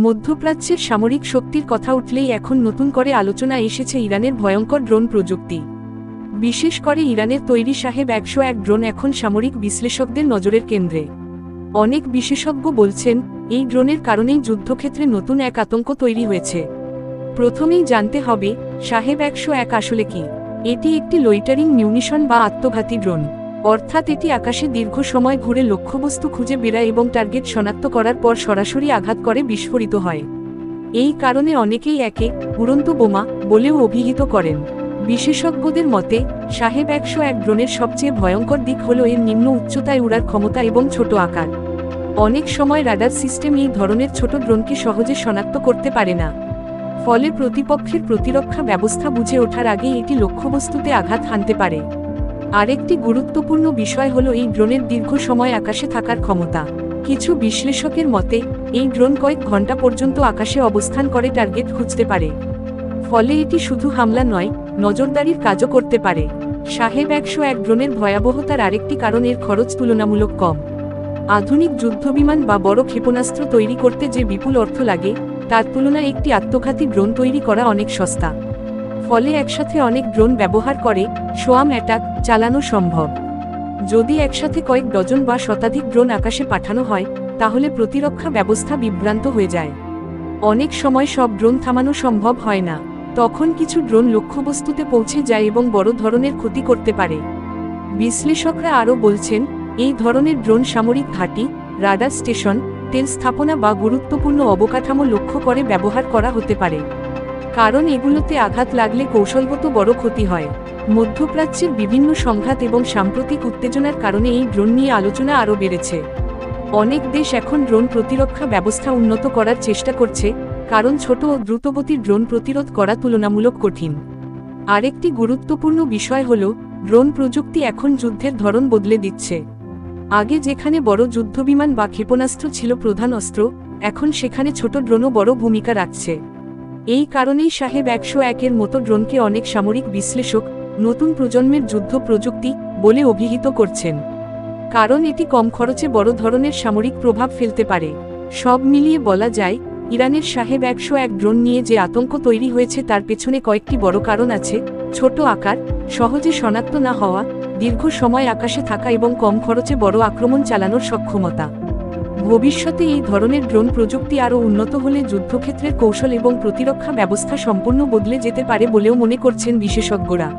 মধ্যপ্রাচ্যের সামরিক শক্তির কথা উঠলেই এখন নতুন করে আলোচনা এসেছে ইরানের ভয়ঙ্কর ড্রোন প্রযুক্তি। বিশেষ করে ইরানের তৈরি শাহেব ১০১ ড্রোন এখন সামরিক বিশ্লেষকদের নজরের কেন্দ্রে। অনেক বিশেষজ্ঞ বলছেন, এই ড্রোনের কারণেই যুদ্ধক্ষেত্রে নতুন এক আতঙ্ক তৈরি হয়েছে। প্রথমেই জানতে হবে, শাহেব ১০১ আসলে কি। এটি একটি লইটারিং মিউনিশন বা আত্মঘাতী ড্রোন, অর্থাৎ এটি আকাশে দীর্ঘ সময় ঘুরে লক্ষ্যবস্তু খুঁজে বেড়ায় এবং টার্গেট শনাক্ত করার পর সরাসরি আঘাত করে বিস্ফোরিত হয়। এই কারণে অনেকেই একে উড়ন্ত বোমা বলেও অভিহিত করেন। বিশেষজ্ঞদের মতে, শাহেব ১০১ ড্রোনের সবচেয়ে ভয়ঙ্কর দিক হল এর নিম্ন উচ্চতায় উড়ার ক্ষমতা এবং ছোট আকার। অনেক সময় রাডার সিস্টেম এই ধরনের ছোট ড্রোনকে সহজে শনাক্ত করতে পারে না, ফলে প্রতিপক্ষের প্রতিরক্ষা ব্যবস্থা বুঝে ওঠার আগেই এটি লক্ষ্যবস্তুতে আঘাত হানতে পারে। আরেকটি গুরুত্বপূর্ণ বিষয় হল এই ড্রোনের দীর্ঘ সময় আকাশে থাকার ক্ষমতা। কিছু বিশ্লেষকের মতে, এই ড্রোন কয়েক ঘন্টা পর্যন্ত আকাশে অবস্থান করে টার্গেট খুঁজতে পারে, ফলে এটি শুধু হামলা নয়, নজরদারির কাজও করতে পারে। শাহেব ১০১ ড্রোনের ভয়াবহতার আরেকটি কারণ এর খরচ তুলনামূলক কম। আধুনিক যুদ্ধবিমান বা বড় ক্ষেপণাস্ত্র তৈরি করতে যে বিপুল অর্থ লাগে, তার তুলনায় একটি আত্মঘাতী ড্রোন তৈরি করা অনেক সস্তা। ফলে একসাথে অনেক ড্রোন ব্যবহার করে সোয়াম অ্যাটাক চালানো সম্ভব। যদি একসাথে কয়েক ডজন বা শতাধিক ড্রোন আকাশে পাঠানো হয়, তাহলে প্রতিরক্ষা ব্যবস্থা বিভ্রান্ত হয়ে যায়। অনেক সময় সব ড্রোন থামানো সম্ভব হয় না, তখন কিছু ড্রোন লক্ষ্যবস্তুতে পৌঁছে যায় এবং বড় ধরনের ক্ষতি করতে পারে। বিশ্লেষকরা আরও বলছেন, এই ধরনের ড্রোন সামরিক ঘাঁটি, রাডার স্টেশন, তেল স্থাপনা বা গুরুত্বপূর্ণ অবকাঠামো লক্ষ্য করে ব্যবহার করা হতে পারে, কারণ এগুলোতে আঘাত লাগলে কৌশলগত বড় ক্ষতি হয়। মধ্যপ্রাচ্যের বিভিন্ন সংঘাত এবং সাম্প্রতিক উত্তেজনার কারণে এই ড্রোন নিয়ে আলোচনা আরও বেড়েছে। অনেক দেশ এখন ড্রোন প্রতিরক্ষা ব্যবস্থা উন্নত করার চেষ্টা করছে, কারণ ছোট ও দ্রুতগতির ড্রোন প্রতিরোধ করা তুলনামূলক কঠিন। আরেকটি গুরুত্বপূর্ণ বিষয় হল, ড্রোন প্রযুক্তি এখন যুদ্ধের ধরন বদলে দিচ্ছে। আগে যেখানে বড় যুদ্ধবিমান বা ক্ষেপণাস্ত্র ছিল প্রধান অস্ত্র, এখন সেখানে ছোট ড্রোনও বড় ভূমিকা রাখছে। এই কারণেই শাহেব ১০১-এর মতো ড্রোনকে অনেক সামরিক বিশ্লেষক নতুন প্রজন্মের যুদ্ধ প্রযুক্তি বলে অভিহিত করছেন, কারণ এটি কম খরচে বড় ধরনের সামরিক প্রভাব ফেলতে পারে। সব মিলিয়ে বলা যায়, ইরানের শাহেব ১০১ ড্রোন নিয়ে যে আতঙ্ক তৈরি হয়েছে তার পেছনে কয়েকটি বড় কারণ আছে: ছোট আকার, সহজে শনাক্ত না হওয়া, দীর্ঘ সময় আকাশে থাকা এবং কম খরচে বড় আক্রমণ চালানোর সক্ষমতা। ভবিষ্যতে এই ধরনের ড্রোন প্রযুক্তি আরও উন্নত হলে যুদ্ধক্ষেত্রের কৌশল এবং প্রতিরক্ষা ব্যবস্থা সম্পূর্ণ বদলে যেতে পারে বলেও মনে করছেন বিশেষজ্ঞরা।